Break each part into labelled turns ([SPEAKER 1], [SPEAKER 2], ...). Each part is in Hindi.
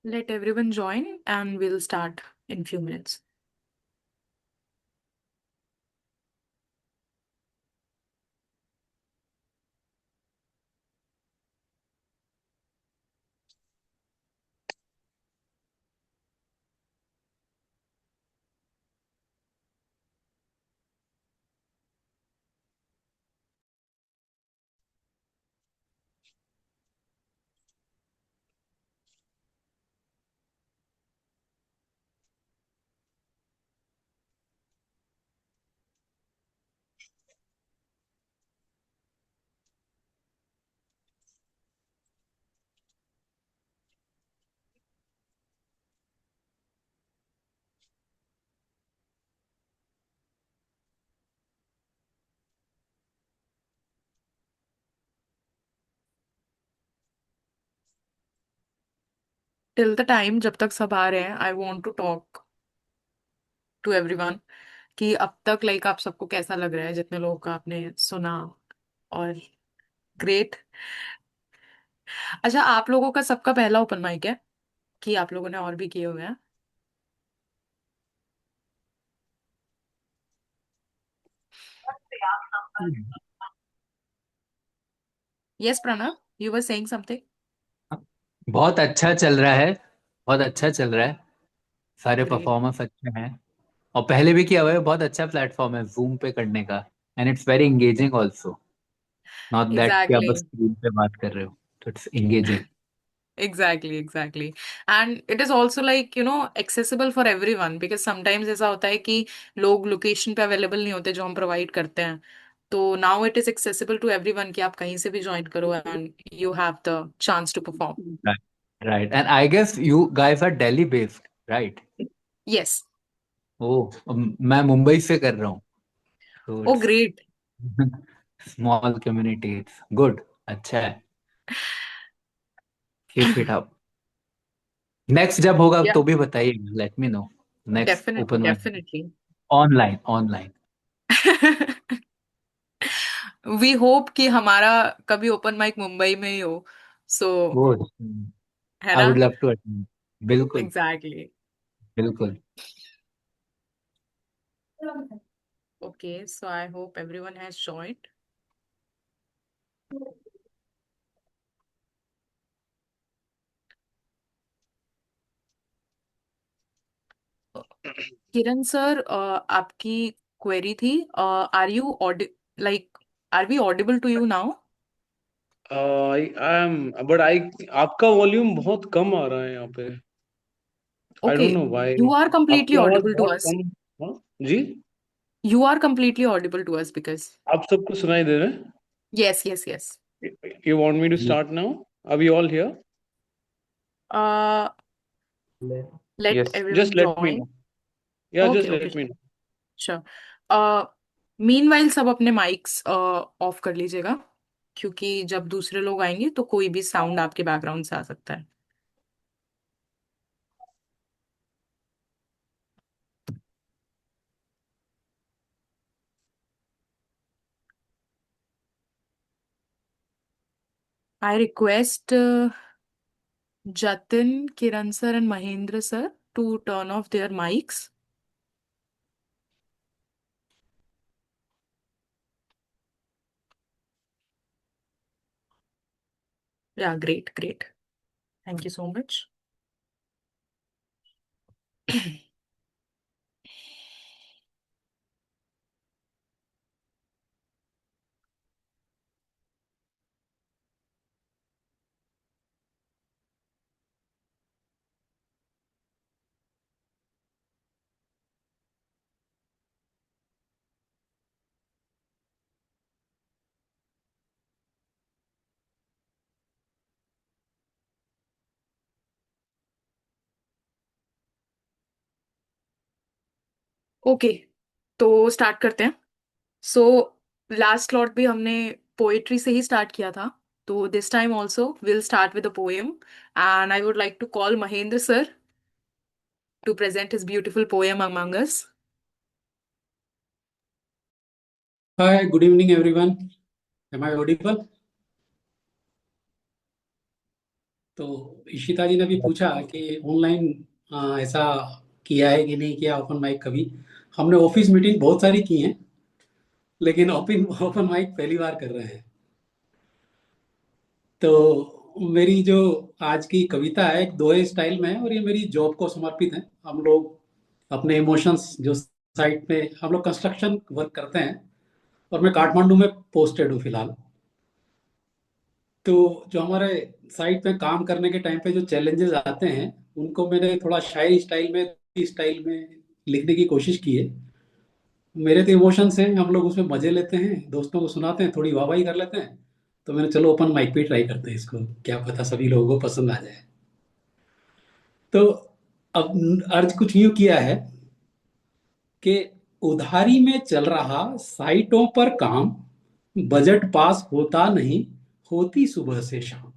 [SPEAKER 1] Let everyone join and we'll start in few minutes. Till the time जब तक सब आ रहे हैं, I want to talk to everyone कि अब तक लाइक आप सबको कैसा लग रहा है, जितने लोगों का आपने सुना। और ग्रेट। अच्छा, आप लोगों का सबका पहला ओपन माइक है कि आप लोगों ने और भी किए हुए हैं? Yes Pranav, you were saying something.
[SPEAKER 2] बहुत अच्छा चल रहा है। बहुत अच्छा चल रहा है। सारे
[SPEAKER 1] ग्रेट।
[SPEAKER 2] परफॉर्मेंस अच्छे हैं। और पहले भी किया हुआ है। बहुत अच्छा प्लेटफॉर्म है जूम पे करने का। And it's very engaging also. Not that कि आप
[SPEAKER 1] एग्जैक्टली।
[SPEAKER 2] बस स्क्रीन पे बात कर रहे हो। तो it's engaging.
[SPEAKER 1] Exactly and it is also like accessible for everyone, because sometimes ऐसा होता है कि लोग लोकेशन पे अवेलेबल नहीं होते जो हम प्रोवाइड करते हैं। तो now it is accessible to everyone कि आप कहीं से भी ज्वाइन करो and you have the chance to perform.
[SPEAKER 2] Right and I guess you guys are Delhi based, right?
[SPEAKER 1] Yes.
[SPEAKER 2] Oh, मैं मुंबई से कर रहा हूँ। तो
[SPEAKER 1] oh
[SPEAKER 2] it's
[SPEAKER 1] great.
[SPEAKER 2] Small community. It's good. अच्छा है। Keep it up. नेक्स्ट जब होगा
[SPEAKER 1] या
[SPEAKER 2] तो भी बताइए। Let me know. Next
[SPEAKER 1] definitely
[SPEAKER 2] open mic.
[SPEAKER 1] Definitely.
[SPEAKER 2] Online online.
[SPEAKER 1] We hope कि हमारा कभी ओपन माइक मुंबई में ही हो। सो
[SPEAKER 2] वो
[SPEAKER 1] है
[SPEAKER 2] आई
[SPEAKER 1] ना?
[SPEAKER 2] Would love to attend. बिल्कुल।
[SPEAKER 1] एग्जैक्टली।
[SPEAKER 2] बिल्कुल।
[SPEAKER 1] Okay, so I hope everyone has joined. Kiran sir, आपकी क्वेरी थी। Are you audi like are we audible to you now?
[SPEAKER 3] I am, but I आपका वॉल्यूम बहुत कम आ रहा है यहाँ पे। I
[SPEAKER 1] okay,
[SPEAKER 3] don't know why.
[SPEAKER 1] You are
[SPEAKER 3] आपकी
[SPEAKER 1] कंप्लीटली
[SPEAKER 3] आवाज
[SPEAKER 1] ऑडिबल टू
[SPEAKER 3] बहुत
[SPEAKER 1] अस।
[SPEAKER 3] कम। हाँ जी।
[SPEAKER 1] You are completely audible to us because
[SPEAKER 3] आप सबको सुनाई दे रहे हैं?
[SPEAKER 1] yes, yes, yes.
[SPEAKER 3] You want me to
[SPEAKER 2] Yes.
[SPEAKER 3] start now? Are we all here?
[SPEAKER 1] Uh, let
[SPEAKER 3] Yes. Just
[SPEAKER 1] everyone
[SPEAKER 3] let me
[SPEAKER 1] join.
[SPEAKER 3] know. Yeah,
[SPEAKER 1] Okay,
[SPEAKER 3] just
[SPEAKER 1] okay,
[SPEAKER 3] let me know.
[SPEAKER 1] sure. Uh, meanwhile सब अपने माइक्स ऑफ कर लीजिएगा, क्योंकि जब दूसरे लोग आएंगे तो कोई भी साउंड आपके बैकग्राउंड से आ सकता है. I request Jatin, Kiran sir and Mahendra sir to turn off their mics. Yeah, great, great. Thank you so much. Okay, तो स्टार्ट करते हैं. सो लास्ट स्लॉट भी हमने पोएट्री से ही स्टार्ट किया था, तो this time also will start with a poem. And I would like to call Mahendra sir to present his beautiful poem among us.
[SPEAKER 4] Hi, good evening, everyone. Am I audible? तो इशिता जी ने भी पूछा कि ऑनलाइन ऐसा किया है कि नहीं किया ओपन माइक कभी. हमने ऑफिस मीटिंग बहुत सारी की हैं, लेकिन ओपन ओपन माइक पहली बार कर रहे हैं. तो मेरी जो आज की कविता है एक दोहे स्टाइल में है और ये मेरी जॉब को समर्पित है. हम लोग अपने इमोशंस जो साइट पे हम लोग कंस्ट्रक्शन वर्क करते हैं और मैं काठमांडू में पोस्टेड हूँ फिलहाल. तो जो हमारे साइट पे काम करने के टाइम पे जो चैलेंजेस आते हैं उनको मैंने थोड़ा शायरी स्टाइल में लिखने की कोशिश की है. मेरे तो इमोशंस हैं, हम लोग उसमें मजे लेते हैं, दोस्तों को सुनाते हैं, थोड़ी वाहवाही कर लेते हैं. तो मैंने चलो ओपन माइक पे ट्राई करते हैं इसको, क्या पता सभी लोगों को पसंद आ जाए. तो अब अर्ज कुछ यूं किया है कि उधारी में चल रहा साइटों पर काम, बजट पास होता नहीं, होती सुबह से शाम.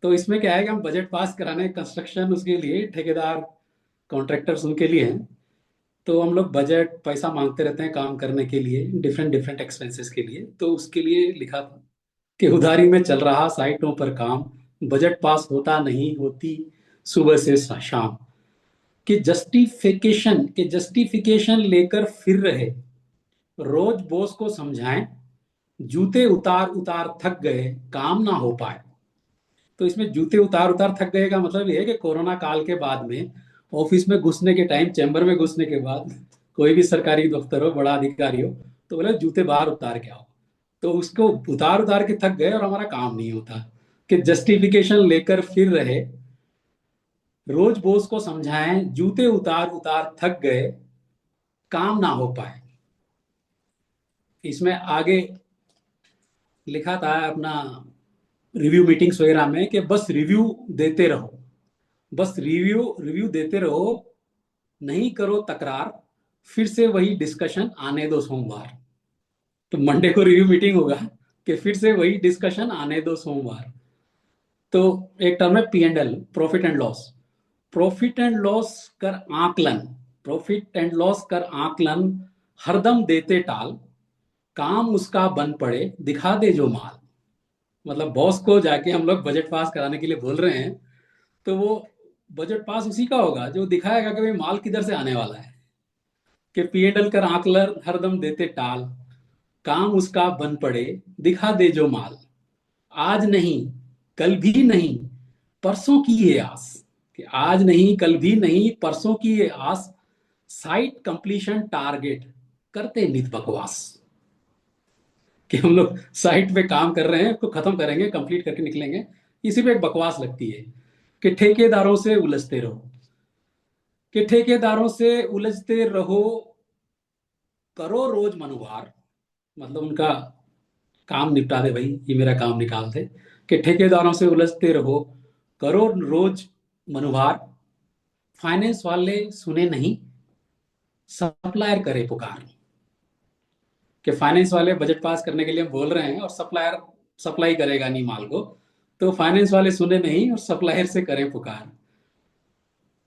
[SPEAKER 4] तो इसमें क्या है कि हम बजट पास कराने कंस्ट्रक्शन उसके लिए ठेकेदार कॉन्ट्रैक्टर्स उनके लिए हैं. तो हम लोग बजट पैसा मांगते रहते हैं काम करने के लिए, डिफरेंट डिफरेंट एक्सपेंसेस के लिए. तो उसके लिए लिखा था कि उधारी में चल रहा साइटों पर काम, बजट पास होता नहीं, होती सुबह से शाम. के जस्टिफिकेशन लेकर फिर रहे, रोज बॉस को समझाएं, जूते उतार उतार थक गए, काम ना हो पाए. तो इसमें जूते उतार उतार थक गए का मतलब ये है कि कोरोना काल के बाद में ऑफिस में घुसने के टाइम, चैम्बर में घुसने के बाद, कोई भी सरकारी दफ्तर हो, बड़ा अधिकारी हो, तो बोले जूते बाहर उतार के आओ. तो उसको उतार उतार के थक गए और हमारा काम नहीं होता. कि जस्टिफिकेशन लेकर फिर रहे, रोज बॉस को समझाएं, जूते उतार उतार थक गए, काम ना हो पाए. इसमें आगे लिखा था अपना रिव्यू मीटिंग्स वगैरह में कि बस रिव्यू देते रहो, बस रिव्यू रिव्यू देते रहो, नहीं करो तकरार, फिर से वही डिस्कशन आने दो सोमवार. तो मंडे को रिव्यू मीटिंग होगा कि फिर से वही डिस्कशन आने दो सोमवार. तो एक टर्म है P&L, profit and loss. Profit and loss कर आकलन, प्रॉफिट एंड लॉस कर आकलन, हरदम देते टाल, काम उसका बन पड़े, दिखा दे जो माल. मतलब बॉस को जाके हम लोग बजट पास कराने के लिए बोल रहे हैं, तो वो बजट पास उसी का होगा जो दिखाएगा कि भाई माल किधर से आने वाला है. कि P&L कर आकलन हरदम देते टाल, काम उसका बन पड़े, दिखा दे जो माल. आज नहीं, कल भी नहीं, परसों की ये आस. कि आज नहीं, कल भी नहीं, परसों की ये आस, साइट कंप्लीशन टारगेट, करते नित बकवास. कि हम लोग साइट पे काम कर रहे हैं, उसको खत्म करेंगे, कंप्लीट करके निकलेंगे, इसी पे एक बकवास लगती है. कि ठेकेदारों से उलझते रहो, कि ठेकेदारों से उलझते रहो, करो रोज मनुवार, मतलब उनका काम निपटा दे भाई, ये मेरा काम निकाल दे, कि ठेकेदारों से उलझते रहो, करो रोज मनुवार, फाइनेंस वाले सुने नहीं, सप्लायर करे पुकार। कि फाइनेंस वाले बजट पास करने के लिए हम बोल रहे हैं और सप्लायर सप्लाई करेगा नहीं माल को, तो फाइनेंस वाले सुने नहीं और सप्लायर से करें पुकार।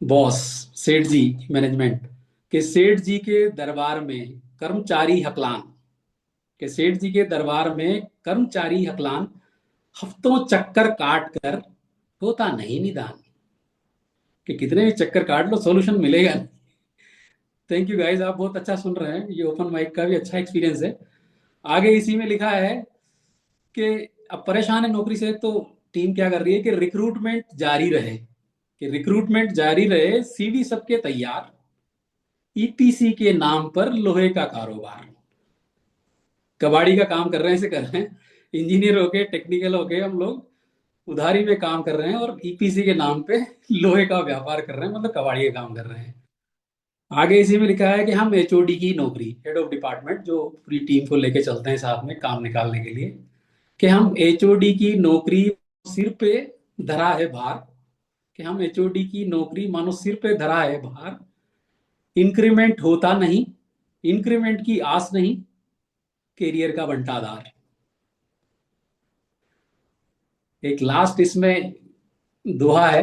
[SPEAKER 4] बॉस, सेठ जी, मैनेजमेंट के सेठ जी के दरबार में कर्मचारी हकलान, के सेठ जी के दरबार में कर्मचारी हकलान, हफ्तों चक्कर काट कर होता नहीं निदान। कि कितने भी चक्कर काट लो सोल्यूशन मिलेगा नहीं। थैंक यू गाइस, आप बहुत अच्छा सुन रहे हैं, ये ओपन माइक का भी अच्छा एक्सपीरियंस है। आगे इसी में लिखा है कि अब परेशान है नौकरी से, तो टीम क्या कर रही है कि रिक्रूटमेंट जारी रहे, कि रिक्रूटमेंट जारी रहे, सीवी सबके तैयार, ईपीसी के नाम पर लोहे का कारोबार। कबाड़ी का काम कर रहे हैं, इसे कर रहे हैं, इंजीनियर होके टेक्निकल होके हम लोग उधारी में काम कर रहे हैं और ईपीसी के नाम पे लोहे का व्यापार कर रहे हैं, मतलब कबाड़ी का काम कर रहे हैं। आगे इसी में लिखा है कि हम एचओडी की नौकरी, हेड ऑफ डिपार्टमेंट, जो पूरी टीम को लेके चलते हैं साथ में काम निकालने के लिए, कि हम एचओडी की नौकरी सिर पे धरा है भार, कि हम एचओडी की नौकरी मानो सिर पे धरा है भार, इंक्रीमेंट होता नहीं, इंक्रीमेंट की आस नहीं, कैरियर का बंटाधार। एक लास्ट इसमें दोहा है,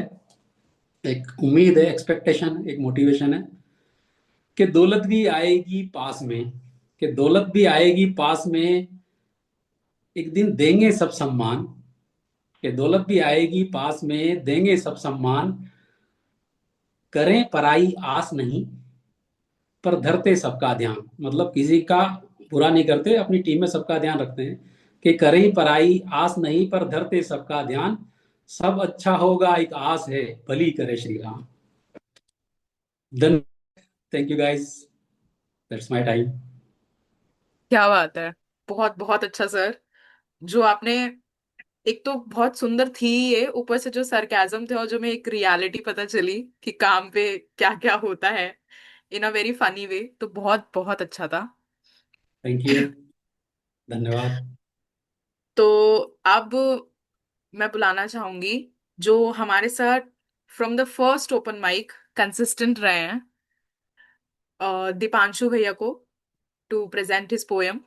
[SPEAKER 4] एक उम्मीद है, एक्सपेक्टेशन, एक मोटिवेशन है, कि दौलत भी आएगी पास में, कि दौलत भी आएगी पास में, एक दिन देंगे सब सम्मान, कि दौलत भी आएगी पास में, देंगे सब सम्मान, करें पराई आस नहीं, पर धरते सबका ध्यान। मतलब किसी का बुरा नहीं करते, अपनी टीम में सबका ध्यान रखते हैं, कि करें पराई आस नहीं, पर धरते सबका ध्यान, सब अच्छा होगा एक आस है, भली करे श्री राम। धन thank you guys, that's my time.
[SPEAKER 1] क्या बात है, बहुत बहुत अच्छा सर। जो आपने, एक तो बहुत सुंदर थी ये, ऊपर से जो सरकाजम थे और जो में एक रियलिटी पता चली कि काम पे क्या क्या होता है इन अ वेरी फनी वे, तो बहुत बहुत अच्छा था।
[SPEAKER 4] थैंक यू, धन्यवाद।
[SPEAKER 1] तो अब मैं बुलाना चाहूंगी जो हमारे साथ from the first open mic consistent रहे हैं, दीपांशु भैया को, to present his poem.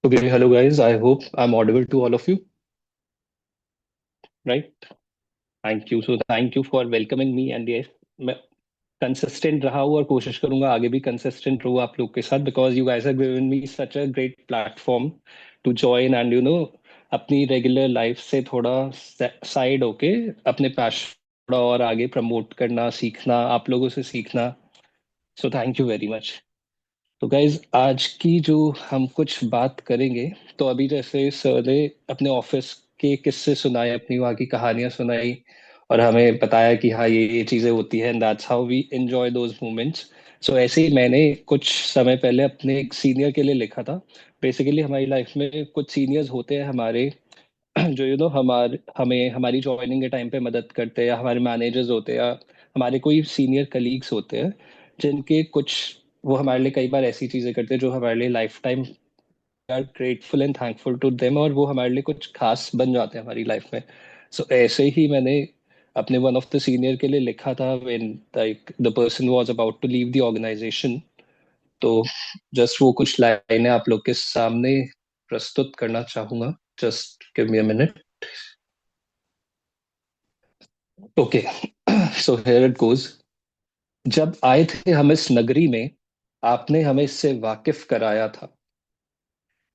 [SPEAKER 5] Okay, hello guys. I hope I'm audible to all of you, right? Thank you. So thank you for welcoming me and yes, मैं consistent रहा हूँ और कोशिश करूंगा आगे भी consistent रहूँ आप लोग के साथ because you guys have given me such a great platform to join and अपनी regular life से थोड़ा side होके अपने passion थोड़ा और आगे promote करना, सीखना, आप लोगों से सीखना. So thank you very much. तो गाइज आज की जो हम कुछ बात करेंगे, तो अभी जैसे सर ने अपने ऑफिस के किस्से सुनाए, अपनी वहाँ की कहानियां सुनाई और हमें बताया कि हाँ ये चीजें होती हैं and that's how we enjoy those moments. So ऐसे ही मैंने कुछ समय पहले अपने एक सीनियर के लिए लिखा था. बेसिकली हमारी लाइफ में कुछ सीनियर्स होते हैं हमारे जो हमें हमारी ज्वाइनिंग के टाइम पे मदद करते हैं, या हमारे मैनेजर्स होते हैं, या हमारे कोई सीनियर कलीग्स होते हैं जिनके कुछ वो हमारे लिए कई बार ऐसी चीजें करते हैं जो हमारे लिए lifetime are grateful and thankful to them, और वो हमारे लिए कुछ खास बन जाते हैं हमारी लाइफ में. सो ऐसे ही मैंने अपने वन ऑफ द सीनियर के लिए लिखा था when like the person was about to leave the organisation. तो जस्ट वो कुछ लाइनें आप लोग के सामने प्रस्तुत करना चाहूंगा. Just give me a minute. Okay, so here it goes. जब आए थे हम इस नगरी में, आपने हमें इससे वाकिफ कराया था.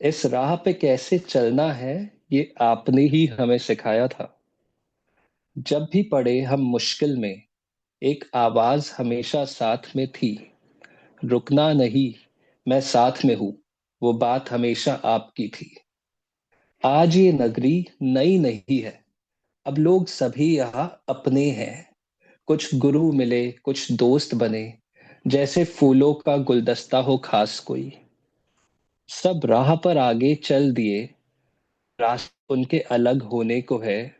[SPEAKER 5] इस राह पे कैसे चलना है ये आपने ही हमें सिखाया था. जब भी पड़े हम मुश्किल में, एक आवाज हमेशा साथ में थी. रुकना नहीं, मैं साथ में हूं, वो बात हमेशा आपकी थी. आज ये नगरी नई नहीं है, अब लोग सभी यहाँ अपने हैं. कुछ गुरु मिले, कुछ दोस्त बने, जैसे फूलों का गुलदस्ता हो खास कोई. सब राह पर आगे चल दिए, रास्ते उनके अलग होने को है।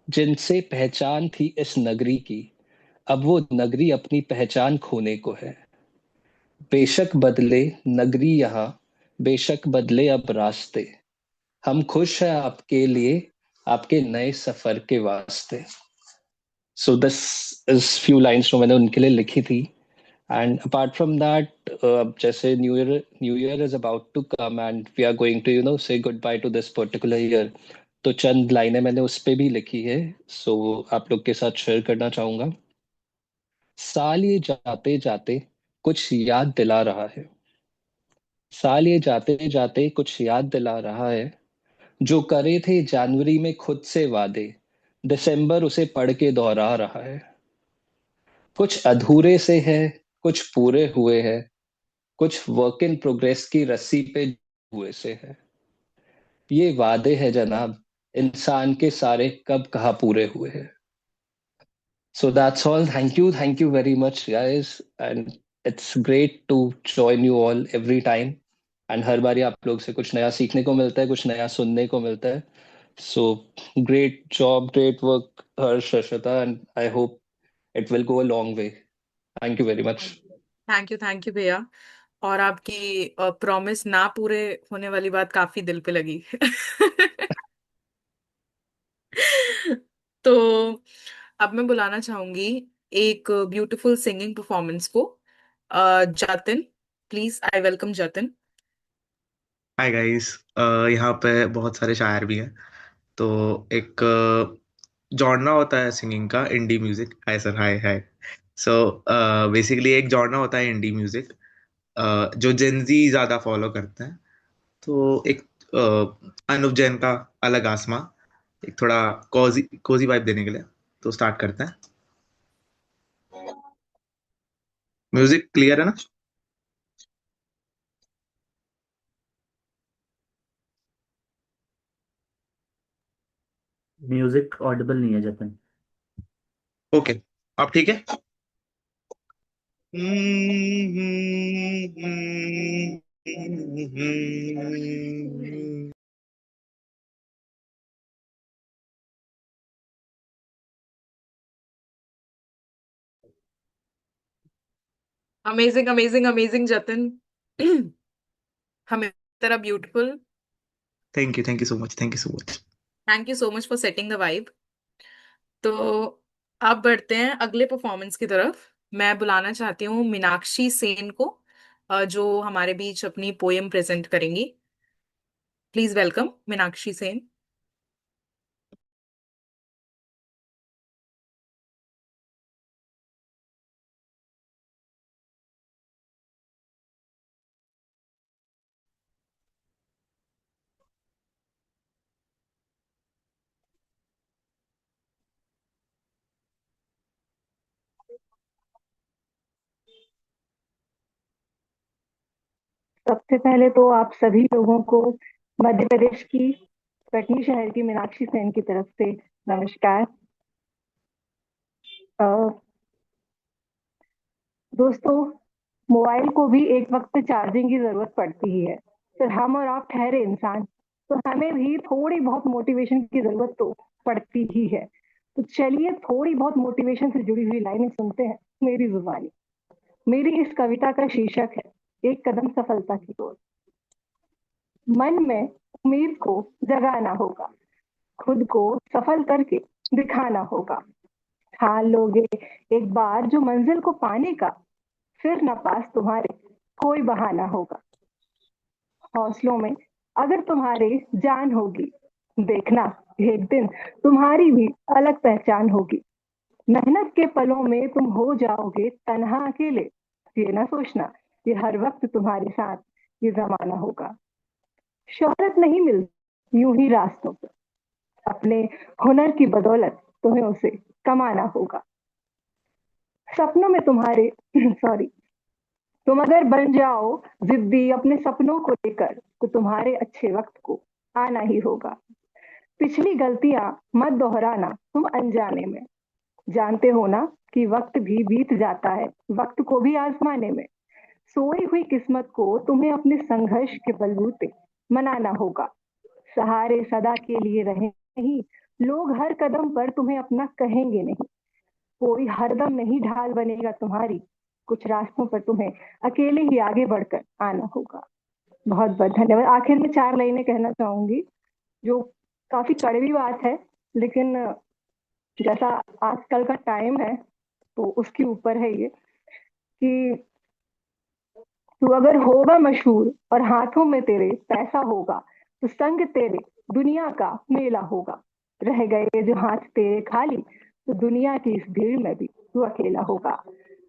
[SPEAKER 5] जिनसे पहचान थी इस नगरी की, अब वो नगरी अपनी पहचान खोने को है। बेशक बदले नगरी यहाँ, बेशक बदले अब रास्ते, हम खुश हैं आपके लिए, आपके नए सफर के वास्ते। So this is few lines जो मैंने उनके लिए लिखी थी। एंड अपार्ट फ्रॉम दैट, अब जैसे new year is about to come and we are going to say good bye to this particular year, तो चंद लाइनें मैंने उस पे भी लिखी है, सो आप लोग के साथ शेयर करना चाहूंगा। साल ये जाते जाते कुछ याद दिला रहा है, साल ये जाते जाते कुछ याद दिला रहा है। जो करे थे जनवरी में खुद से वादे, दिसंबर उसे पढ़ के दोहरा रहा है। कुछ अधूरे से है, कुछ पूरे हुए हैं, कुछ वर्क इन प्रोग्रेस की रस्सी पे हुए से है। ये वादे हैं जनाब, इंसान के सारे कब कहाँ पूरे हुए हैं। So that's all. Thank you very much, guys. And it's great to join you all every time. And हर बारी आप लोग से कुछ नया सीखने को मिलता है, कुछ नया सुनने को मिलता है. So great job, great work, Harsh, Rashita, and I hope it will go a long way. Thank you very much.
[SPEAKER 1] Thank you भैया। और आपकी प्रॉमिस ना पूरे होने वाली बात काफी दिल पे लगी। तो अब मैं बुलाना चाहूंगी एक ब्यूटीफुल सिंगिंग परफॉर्मेंस को। Jatin, please, I welcome Jatin.
[SPEAKER 6] Hi guys. यहाँ पे बहुत सारे शायर भी हैं। तो एक जॉनरा होता है सिंगिंग का, इंडी म्यूजिक। हाय सर, हाय हाय। सो बेसिकली एक जॉनरा होता है इंडी म्यूजिक, जो जेनजी ज्यादा फॉलो करते हैं। तो एक अनुव जैन का अलग आसमां, एक थोड़ा कोजी कोजी वाइब देने के लिए। तो स्टार्ट करते हैं। म्यूजिक क्लियर है ना?
[SPEAKER 7] म्यूजिक ऑडिबल नहीं है जतन।
[SPEAKER 6] ओके, अब ठीक है।
[SPEAKER 1] Amazing amazing amazing Jatin. हमें तेरा beautiful.
[SPEAKER 6] Thank you so much, thank you so much.
[SPEAKER 1] Thank you so much for setting the vibe. तो अब बढ़ते हैं अगले परफॉर्मेंस की तरफ। मैं बुलाना चाहती हूँ मीनाक्षी सेन को, जो हमारे बीच अपनी पोएम प्रेजेंट करेंगी। Please welcome Meenakshi Sen.
[SPEAKER 8] सबसे पहले तो आप सभी लोगों को मध्य प्रदेश की कटनी शहर की मीनाक्षी सेन की तरफ से नमस्कार। अ, दोस्तों, मोबाइल को भी एक वक्त पे चार्जिंग की जरूरत पड़ती ही है। फिर हम और आप ठहरे इंसान, तो हमें भी थोड़ी बहुत मोटिवेशन की जरूरत तो पड़ती ही है। तो चलिए थोड़ी बहुत मोटिवेशन से जुड़ी हुई लाइनें सुनते हैं मेरी जुबानी। मेरी इस कविता का शीर्षक है एक कदम सफलता की ओर। मन में उम्मीद को जगाना होगा, खुद को सफल करके दिखाना होगा। ठान लोगे एक बार जो मंजिल को पाने का, फिर न पास तुम्हारे कोई बहाना होगा। हौसलों में अगर तुम्हारे जान होगी, देखना एक दिन तुम्हारी भी अलग पहचान होगी। मेहनत के पलों में तुम हो जाओगे तन्हा अकेले, ये ना सोचना ये हर वक्त तुम्हारे साथ ये जमाना होगा। शोहरत नहीं मिलती यूं ही रास्तों पे, अपने हुनर की बदौलत तुम्हें उसे कमाना होगा। सपनों में तुम्हारे सॉरी, तुम अगर बन जाओ जिद्दी अपने सपनों को लेकर, तो तुम्हारे अच्छे वक्त को आना ही होगा। पिछली गलतियां मत दोहराना तुम अनजाने में, जानते हो ना कि वक्त भी बीत जाता है वक्त को भी आजमाने में। सोई हुई किस्मत को तुम्हें अपने संघर्ष के बलबूते मनाना होगा। सहारे सदा के लिए रहे नहीं, लोग हर कदम पर तुम्हें अपना कहेंगे नहीं। कोई हरदम नहीं ढाल बनेगा तुम्हारी, कुछ रास्तों पर तुम्हें अकेले ही आगे बढ़कर आना होगा। बहुत बहुत धन्यवाद। आखिर में 4 लाइनें कहना चाहूंगी, जो काफी कड़वी बात है, लेकिन जैसा आजकल का टाइम है तो उसके ऊपर है ये कि तू अगर होगा मशहूर और हाथों में तेरे पैसा होगा, तो संग तेरे दुनिया का मेला होगा। रह गए जो हाथ तेरे खाली, तो दुनिया की इस भीड़ में भी तू अकेला होगा।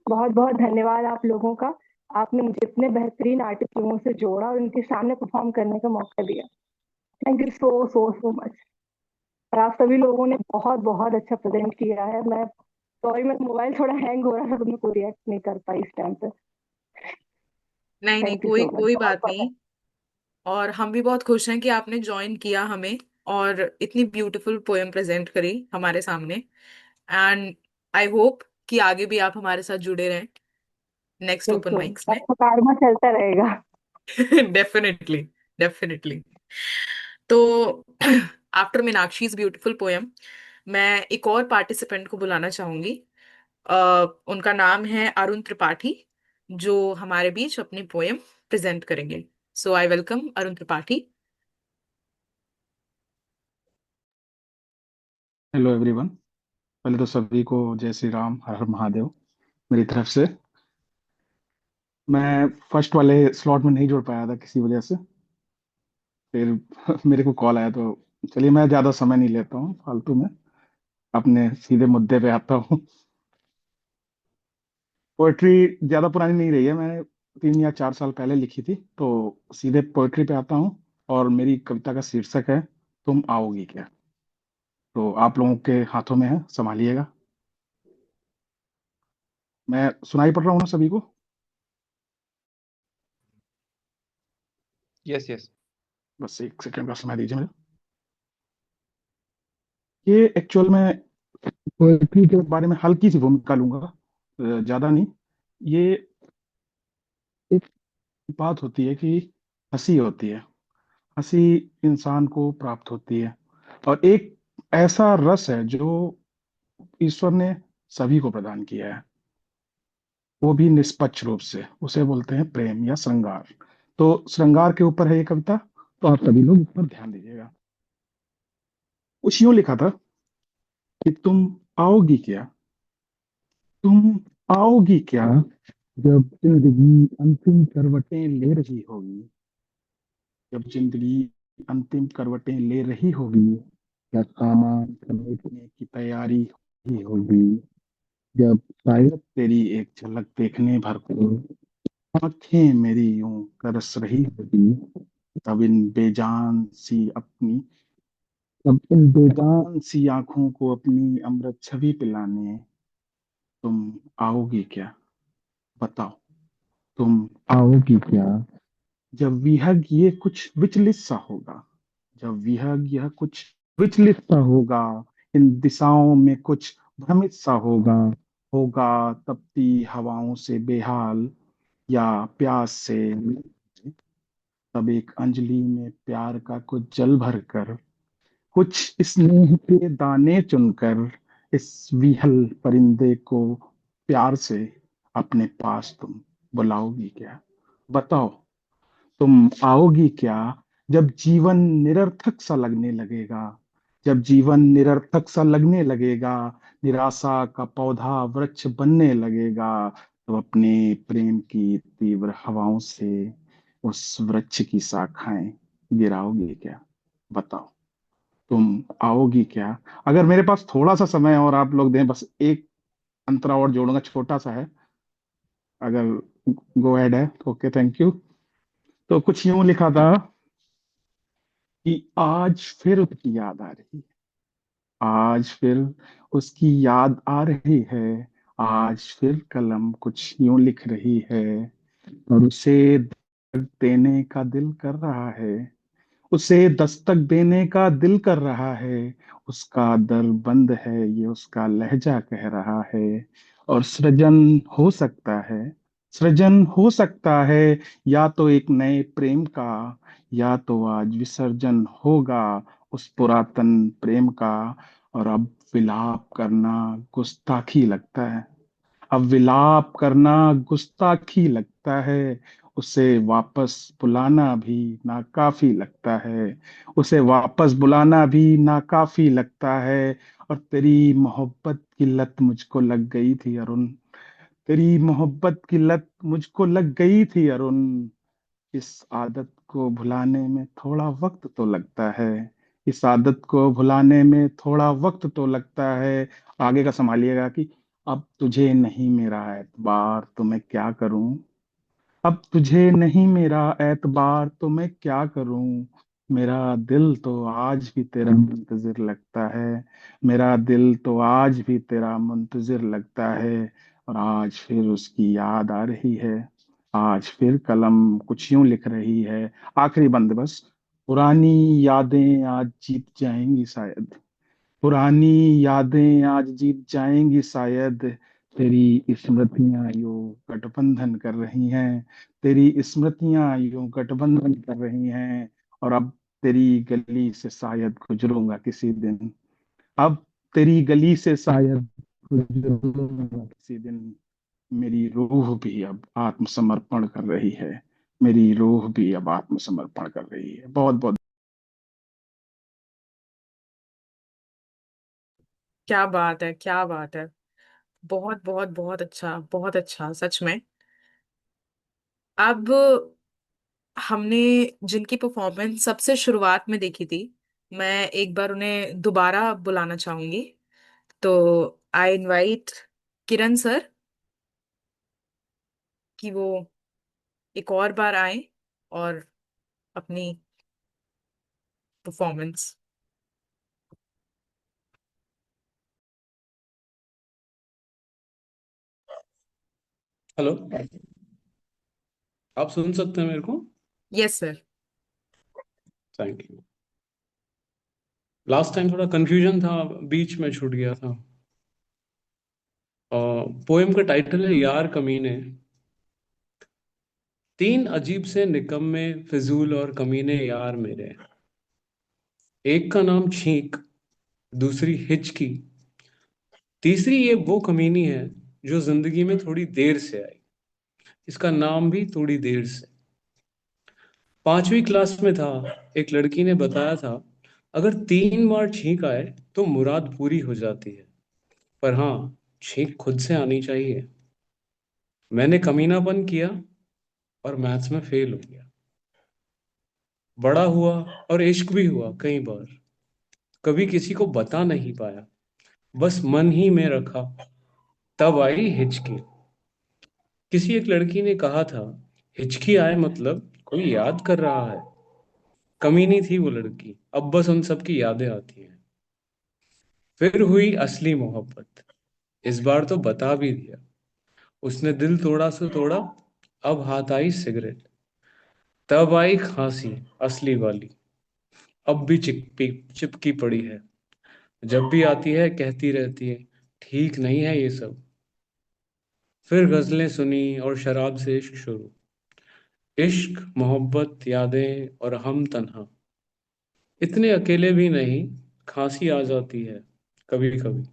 [SPEAKER 8] बहुत बहुत धन्यवाद आप लोगों का। आपने मुझे इतने बेहतरीन आर्टिस्ट लोगों से जोड़ा और उनके सामने परफॉर्म करने का मौका दिया। Thank you so so so much. और आप सभी लोगों ने बहुत बहुत अच्छा प्रेजेंट किया है। मैं सॉरी, मेरा मोबाइल थोड़ा हैंग हो रहा था तो मैं कोई रिएक्ट नहीं कर पाई इस टाइम पे।
[SPEAKER 1] नहीं नहीं,
[SPEAKER 8] थैंक यू
[SPEAKER 1] कोई
[SPEAKER 8] सो मच,
[SPEAKER 1] कोई
[SPEAKER 8] बहुत
[SPEAKER 1] बात
[SPEAKER 8] बहुत।
[SPEAKER 1] नहीं। और हम भी बहुत खुश हैं कि आपने ज्वाइन किया हमें और इतनी ब्यूटीफुल पोएम प्रेजेंट करी हमारे सामने। एंड आई होप कि आगे भी आप हमारे साथ जुड़े रहें नेक्स्ट ओपन
[SPEAKER 8] बिल्कुल,
[SPEAKER 1] माइक्स में।
[SPEAKER 8] आपका कारवा चलता रहेगा।
[SPEAKER 1] Definitely, definitely. तो आफ्टर मीनाक्षीज ब्यूटीफुल पोएम, मैं एक और पार्टिसिपेंट को बुलाना चाहूंगी। उनका नाम है अरुण त्रिपाठी, जो हमारे बीच अपनी पोएम प्रेजेंट करेंगे। So I welcome Arun Tripathi.
[SPEAKER 9] Hello everyone. पहले तो सभी को जय श्री राम, हर हर महादेव मेरी तरफ से। मैं फर्स्ट वाले स्लॉट में नहीं जुड़ पाया था किसी वजह से, फिर मेरे को कॉल आया तो चलिए मैं ज़्यादा समय नहीं लेता हूँ फालतू में, अपने सीधे मुद्दे पे आता हूँ। पोइट्री ज़्यादा पुरानी नहीं रही है, मैंने 3 या 4 साल पहले लिखी थी, तो सीधे पोइट्री पे आता हूँ। और मेरी कविता का शीर्षक है तुम आओगी क्या। तो आप लोगों के हाथों में है, संभालिएगा। मैं सुनाई पड़ रहा हूँ ना सभी को?
[SPEAKER 6] Yes yes.
[SPEAKER 9] बस 1 सेकंड का समय दीजिए मुझे। ये एक्चुअल में पोएट्री के बारे में हल्की सी भूमिका लूंगा, ज्यादा नहीं। ये एक बात होती है कि हंसी होती है, हंसी इंसान को प्राप्त होती है, और एक ऐसा रस है जो ईश्वर ने सभी को प्रदान किया है, वो भी निष्पक्ष रूप से। उसे बोलते हैं प्रेम या श्रृंगार। तो श्रृंगार के ऊपर है ये कविता, तो आप सभी लोग इस पर ध्यान दीजिएगा। कुछ यूं लिखा था कि तुम आओगी क्या, तुम आओगी क्या, जब जिंदगी अंतिम करवटें ले रही होगी, जब जिंदगी अंतिम करवटें ले रही होगी, या सामान समेटने की तैयारी ही होगी, जब शायद तेरी एक झलक देखने भर को आंखें मेरी यूं तरस रही होगी, तब इन बेजान सी अपनी तब इन बेजान सी आंखों को अपनी अमृत छवि पिलाने तुम आओगी क्या, बताओ। तुम आओगी क्या, जब विहग ये कुछ विचलित सा होगा, जब विहग यह कुछ विचलित सा होगा, इन दिशाओं में कुछ भ्रमित सा होगा, होगा तपती हवाओं से बेहाल, या प्यास से, तब एक अंजलि में प्यार का कुछ जल भर कर, कुछ स्नेह के दाने चुनकर, इस विहल परिंदे को प्यार से अपने पास तुम बुलाओगी क्या, बताओ। तुम आओगी क्या, जब जीवन निरर्थक सा लगने लगेगा, जब जीवन निरर्थक सा लगने लगेगा, निराशा का पौधा वृक्ष बनने लगेगा, तो अपने प्रेम की तीव्र हवाओं से उस वृक्ष की शाखाएं गिराओगी क्या, बताओ। तुम आओगी क्या। अगर मेरे पास थोड़ा सा समय और आप लोग दें, बस एक अंतरा और जोड़ूंगा, छोटा सा है, अगर गो अहेड है तो ओके, थैंक यू। तो कुछ यूं लिखा था कि आज फिर उसकी याद आ रही है, आज फिर उसकी याद आ रही है, आज फिर कलम कुछ यूं लिख रही है, और उसे दस्तक देने का दिल कर रहा है, उसे दस्तक देने का दिल कर रहा है, उसका दर बंद है ये उसका लहजा कह रहा है, और सृजन हो सकता है सृजन हो सकता है या तो एक नए प्रेम का, या तो आज विसर्जन होगा उस पुरातन प्रेम का। और अब विलाप करना गुस्ताखी लगता है, अब विलाप करना गुस्ताखी लगता है। उसे वापस बुलाना भी नाकाफी लगता है, उसे वापस बुलाना भी नाकाफी लगता है। और तेरी मोहब्बत की लत मुझको लग गई थी अरुण, तेरी मोहब्बत की लत मुझको लग गई थी अरुण। इस आदत को भुलाने में थोड़ा वक्त तो लगता है, इस आदत को भुलाने में थोड़ा वक्त तो लगता है। आगे का संभालिएगा कि अब तुझे नहीं मेरा एतबार तो मैं क्या करूं, अब तुझे नहीं मेरा एतबार तो मैं क्या करूं। मेरा दिल तो आज भी तेरा मुंतजिर लगता है, मेरा दिल तो आज भी तेरा मुंतजिर लगता है। और आज फिर उसकी याद आ रही है, आज फिर कलम कुछ यूं लिख रही है। आखिरी बंद बस। पुरानी यादें आज जीत जाएंगी शायद, पुरानी यादें आज जीत जाएंगी शायद। तेरी स्मृतियां यूं गठबंधन कर रही हैं, तेरी स्मृतियां यूं गठबंधन कर रही हैं। और अब तेरी गली से शायद गुजरूंगा किसी दिन, अब तेरी गली से शायद गुजरूंगा किसी दिन। मेरी रूह भी अब आत्मसमर्पण कर रही है, मेरी रूह भी अब आत्मसमर्पण कर रही है। बहुत बहुत
[SPEAKER 1] क्या बात है, क्या बात है। बहुत बहुत बहुत अच्छा, बहुत अच्छा सच में। अब हमने जिनकी परफॉर्मेंस सबसे शुरुआत में देखी थी, मैं एक बार उन्हें दोबारा बुलाना चाहूंगी। तो आई इनवाइट किरण सर कि वो एक और बार आए और अपनी परफॉर्मेंस।
[SPEAKER 3] हेलो, आप सुन सकते हैं मेरे को?
[SPEAKER 1] Yes sir.
[SPEAKER 3] Thank you. Last time थोड़ा कंफ्यूजन था, बीच में छूट गया था। पोएम का टाइटल है यार कमीने। तीन अजीब से निकम्मे फिजूल और कमीने यार मेरे। एक का नाम छींक, दूसरी हिचकी, तीसरी ये वो कमीनी है जो जिंदगी में थोड़ी देर से आई। इसका नाम भी थोड़ी देर से। पांचवी क्लास में था, एक लड़की ने बताया था, अगर 3 बार छींक आए तो मुराद पूरी हो जाती है। पर हाँ, छींक खुद से आनी चाहिए। मैंने कमीनापन किया और मैथ्स में फेल हो गया। बड़ा हुआ और इश्क भी हुआ कई बार। कभी किसी को बता नहीं पाया, बस मन ही में रखा। तब आई हिचकी। किसी एक लड़की ने कहा था, हिचकी आए मतलब कोई याद कर रहा है। कमीनी थी वो लड़की, अब बस उन सब की यादें आती हैं। फिर हुई असली मोहब्बत। इस बार तो बता भी दिया। उसने दिल तोड़ा सो तोड़ा, अब हाथ आई सिगरेट। तब आई खांसी, असली वाली। अब भी चिपकी चिपकी पड़ी है। जब भी आती है कहती रहती है, ठीक नहीं है ये सब। फिर गजलें सुनी और शराब से इश्क शुरू। इश्क, मोहब्बत, यादें और हम तन्हा। इतने अकेले भी नहीं, खांसी आ जाती है कभी कभी,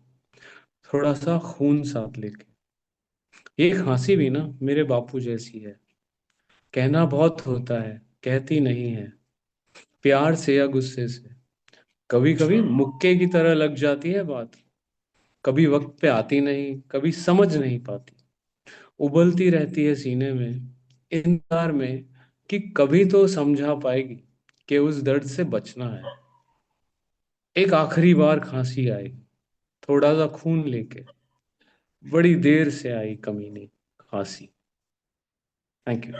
[SPEAKER 3] थोड़ा सा खून साथ लेके। ये खांसी भी ना मेरे बापू जैसी है। कहना बहुत होता है, कहती नहीं है, प्यार से या गुस्से से। कभी कभी मुक्के की तरह लग जाती है बात। कभी वक्त पे आती नहीं, कभी समझ नहीं पाती। उबलती रहती है सीने में, इंतजार में कि कभी तो समझा पाएगी कि उस दर्द से बचना है। एक आखिरी बार खांसी आई, थोड़ा सा खून लेके। बड़ी देर से आई कमीनी खांसी। Thank you.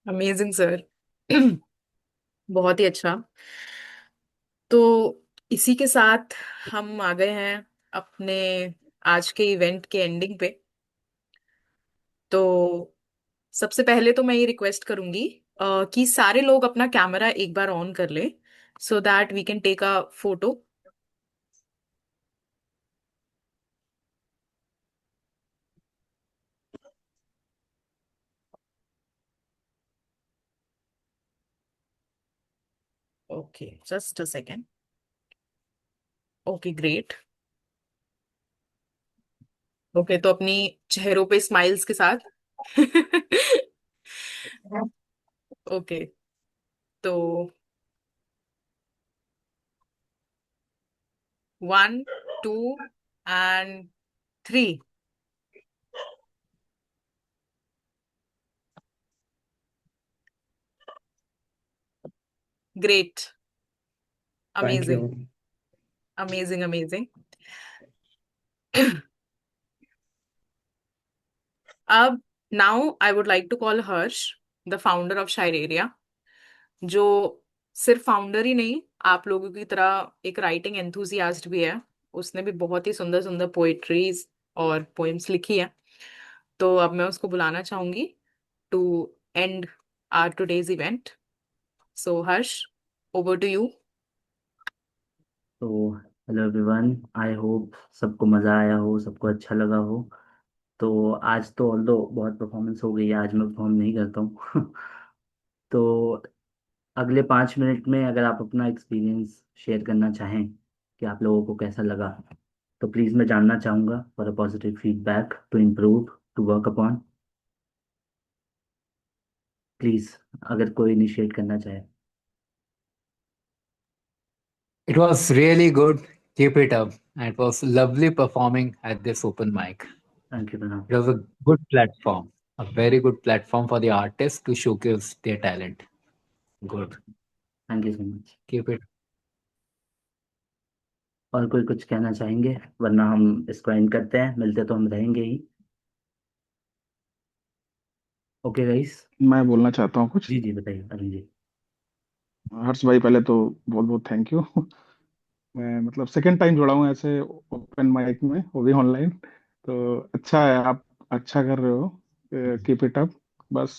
[SPEAKER 1] Amazing sir. बहुत ही अच्छा। तो इसी के साथ हम आ गए हैं अपने आज के इवेंट के एंडिंग पे। तो सबसे पहले तो मैं ये रिक्वेस्ट करूंगी कि सारे लोग अपना कैमरा एक बार ऑन कर ले, so that we can take a photo. Okay, just a second. Okay, great. Okay, तो अपनी चेहरों पे स्माइल्स के साथ. ओके, तो 1, 2 and 3. Great.
[SPEAKER 3] Thank you.
[SPEAKER 1] Amazing. Amazing, amazing. अब now I would like to call Harsh, the founder of Shaireria, जो सिर्फ फाउंडर ही नहीं, आप लोगों की तरह एक राइटिंग एंथुजियास्ट भी है. उसने भी बहुत ही सुंदर सुंदर पोएट्रीज और पोएम्स लिखी है. तो अब मैं उसको बुलाना चाहूंगी to end our today's event. So Harsh, over to you.
[SPEAKER 7] तो हेलो एवरीवन, आई होप सबको मज़ा आया हो, सबको अच्छा लगा हो. तो आज तो ऑल्दो बहुत परफॉर्मेंस हो गई है, आज मैं परफॉर्म नहीं करता हूँ. तो अगले 5 मिनट में अगर आप अपना एक्सपीरियंस शेयर करना चाहें कि आप लोगों को कैसा लगा, तो प्लीज़ मैं जानना चाहूँगा for a positive feedback to improve to work upon. Please, अगर कोई इनिशिएट करना चाहे.
[SPEAKER 2] It was really good. Keep it up. And it was lovely performing at this open mic.
[SPEAKER 7] Thank you प्रणाम.
[SPEAKER 2] It was a good platform, a very good platform for the artists to showcase their talent. Good.
[SPEAKER 7] Thank you so much.
[SPEAKER 2] Keep it.
[SPEAKER 7] और कोई कुछ कहना चाहेंगे, वरना हम इसको एंड करते हैं. मिलते तो हम रहेंगे ही. Okay guys.
[SPEAKER 9] मैं बोलना चाहता हूँ कुछ.
[SPEAKER 7] जी जी, बताइए अरुण जी.
[SPEAKER 9] हर्ष भाई, पहले तो बहुत बहुत थैंक यू. मैं मतलब सेकंड टाइम जुड़ा हूँ ऐसे ओपन माइक में, वो भी ऑनलाइन. तो अच्छा है, आप अच्छा कर रहे हो. Keep it up. बस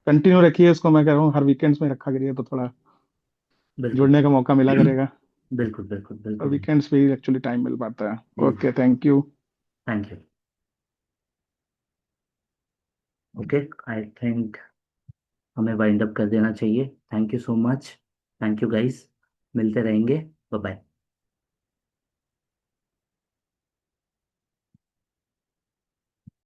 [SPEAKER 9] कंटिन्यू रखिए इसको. मैं कह रहा हूँ हर वीकेंड्स में रखा करिए, तो थोड़ा
[SPEAKER 7] बिल्कुल.
[SPEAKER 9] जुड़ने का मौका मिला करेगा.
[SPEAKER 7] बिल्कुल बिल्कुल
[SPEAKER 9] और
[SPEAKER 7] बिल्कुल.
[SPEAKER 9] वीकेंड्स पे ही एक्चुअली टाइम मिल पाता है.
[SPEAKER 7] जी.
[SPEAKER 9] Okay, thank you.
[SPEAKER 7] Thank you. Okay, I think हमें वाइंड अप कर देना चाहिए. Thank you so much. Thank you guys. मिलते रहेंगे. Bye bye.